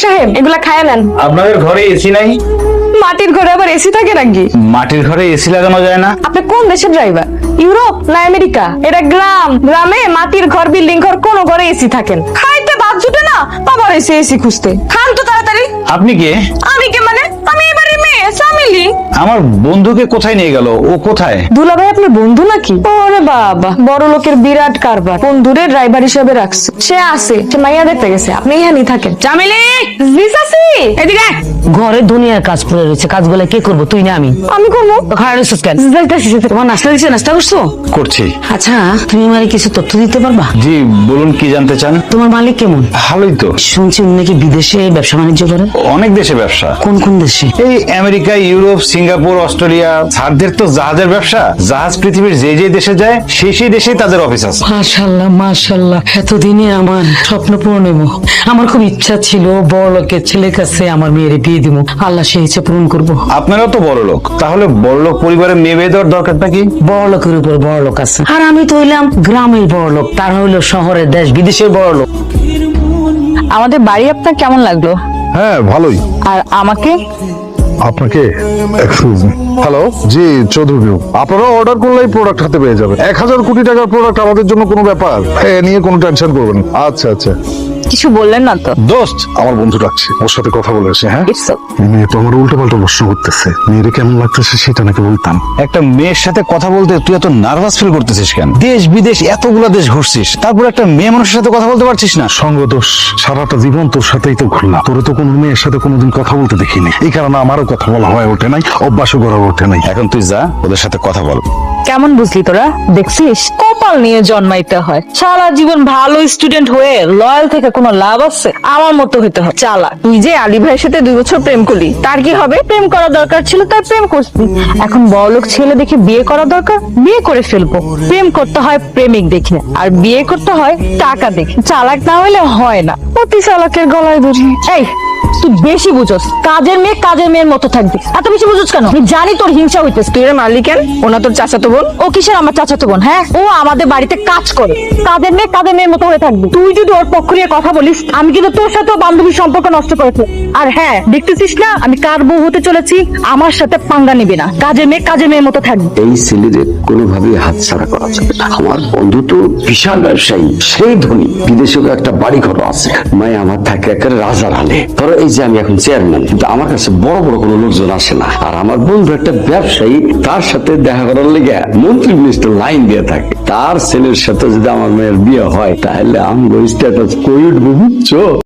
সাহেব এগুলা খায় নেন। আপনাদের ঘরে এসি নাই? মাটির ঘরে আবার এসি থাকে নাকি? মাটির ঘরে এসি লাগানো যায় না? আপনি কোন দেশের ড্রাইভার, ইউরোপ না আমেরিকা? এটা গ্রাম, গ্রামে মাটির ঘর বিল্ডিং ঘর কোন ঘরে এসি থাকেন? খাইতে বাদ জুটে না বাবার এসি এসি খুঁজতে। খান তো তাড়াতাড়ি। আপনি কে? আমি কে মানে? আমি এবারে মেয়ে সামিলি। আমার বন্ধুকে কোথায় নিয়ে গেল? ও কোথায়? দুলা ভাই আপনার বন্ধু নাকি? ওরে বাবা, বড় লোকের বিরাট কারবার। বন্ধুরে ড্রাইভার হিসেবে রাখছে। সে আছে, সে মাইয়া দেখতে গেছে, আপনি এখানেই থাকেন। জামিলি, জিসাসি এদিকে আয়। ঘরে দুনিয়ার কাজ পড়ে রয়েছে, কাজগুলো কে করবো, তুই না আমি? আমি করবো। খারাপ রয়েছিস কেন? যাইতাছি। তোমার নাস্তা দিচ্ছে, নাস্তা করছো? করছি। আচ্ছা, তুমি আমাকে কিছু তথ্য দিতে পারবা? জি বলুন, কি জানতে চান? তোমার মালিক কেমন? ভালোই তো। শুনছি উনি নাকি বিদেশে ব্যবসা বাণিজ্য করে। অনেক দেশে ব্যবসা। কোন কোন দেশে? এই আমেরিকা, ইউরোপ, সিঙ্গাপুর, অস্ট্রেলিয়া। স্যারদের তো জাহাজের ব্যবসা। জাহাজ পৃথিবীর যে যে দেশে যায় সেই দেশেই তাদের অফিস আছে। মাশাআল্লাহ মাশাআল্লাহ, এতদিনে আমার স্বপ্ন পূরণ হইব। আমার খুব ইচ্ছা ছিল বড় লোকের ছেলের কাছে আমার মেয়ের বিয়ে দিব। আল্লাহ সেই ইচ্ছা পূরণ করবো। আপনারাও তো বড় লোক, তাহলে বড় লোক পরিবারের মেয়ে বিয়ে দেওয়ার দরকারটা কি? বড় লোকের উপর বড় লোক আছে, আর আমি তো হইলাম গ্রামের বড় লোক, তার হইলো শহরের দেশ বিদেশের বড় লোক। আমাদের বাড়ি আপনার কেমন লাগলো? হ্যাঁ ভালোই। আর আমাকে? আপনাকে এক্সকিউজ মি। হ্যালো, জি চৌধুরী, আপনারা অর্ডার করলেই প্রোডাক্ট হাতে পেয়ে যাবেন। 1000 কোটি টাকার প্রোডাক্ট আমাদের জন্য কোনো ব্যাপার? এ নিয়ে কোনো টেনশন করবেন না। আচ্ছা আচ্ছা। কিছু বললেন না তো? দোস্ত, আমার বন্ধু ডাকছে, ওর সাথে কথা বলে আসি। হ্যাঁ, It's okay. এই মেয়ে তো আমার উল্টো পাল্টা প্রশ্ন করতেছে। মেয়েরে কেমন লাগতেছে সেটা নাকি বলতাম। একটা মেয়ের সাথে কথা বলতে তুই এত নার্ভাস ফিল করতেছিস কেন? দেশ বিদেশ এতগুলা দেশ ঘুরছিস, তারপর একটা মেয়ে মানুষের সাথে কথা বলতে পারছিস না? সঙ্গ দোষ, সারাটা জীবন তোর সাথেই তো ঘুরলাম, তোরে তো কোনো মেয়ের সাথে কোনোদিন কথা বলতে দেখিনি। এই কারণে আমারও কথা বলা হয়ে ওঠে নাই, অভ্যাসও করা ওঠে নাই। এখন তুই যা, ওদের সাথে কথা বল। কেমন বুঝলি তোরা? দেখছিস, কপাল নিয়ে জন্মাইতে হয়। সারা জীবন ভালো স্টুডেন্ট হয়ে লয়াল থেকে কোনো লাভ আছে? আমার মতো হইতে হয় চালাক। তুই যে আলী ভাইয়ের সাথে 2 বছর প্রেম করলি, তার কি হবে? প্রেম করা দরকার ছিল, তাই প্রেম করছি। এখন বড়লোক ছেলে দেখে বিয়ে করা দরকার, বিয়ে করে ফেলবো। প্রেম করতে হয় প্রেমিক দেখে, আর বিয়ে করতে হয় টাকা দেখে। চালাক না হইলে হয় না। অতি চালাকের গলায় দড়ি। এই, তুই বেশি বুঝোস। কাজের মেয়ের মতো থাকবি। এত বেশি বুঝোস কেন? আমি জানি তোর হিংসা হইতেছে। তুই এর মালিক কেন? ওনা তোর চাচাতো বোন? ও কিসের আমার চাচাতো বোন? হ্যাঁ, ও আমাদের বাড়িতে কাজ করে। কাজের মেয়ের মতো হয়ে থাকবি। তুই যদি ওর পক্ষ নিয়ে কথা বলিস, আমি কিন্তু তোর সাথেও বান্ধবীর সম্পর্ক নষ্ট করেছি। আর হ্যাঁ, দেখতেছিস না আমি কার বউ হতে চলেছি? আমার সাথে পাঙ্গা নিবি না। কাজের মেয়ের মতো থাকবি। এই ছেলেদের কোনোভাবেই হাতছাড়া করা যাবে না। আমার বন্ধু তো বিশাল ব্যবসায়ী, সেই ধনী, বিদেশেও একটা বাড়ি ঘর আছে। মাই আমার থাকে একেবারে রাজার হালে। ধরো এই যে আমি এখন চেয়ারম্যান, কিন্তু আমার কাছে বড় বড় কোনো লোকজন আসে না। আর আমার বন্ধু একটা ব্যবসায়ী, তার সাথে দেখা করার লেগে মন্ত্রী মিনিস্টার লাইন দিয়ে থাকে। তার ছেলের সাথে যদি আমার মেয়ের বিয়ে হয়, তাহলে আমি স্ট্যাটাস কই উঠবো, বুঝছো?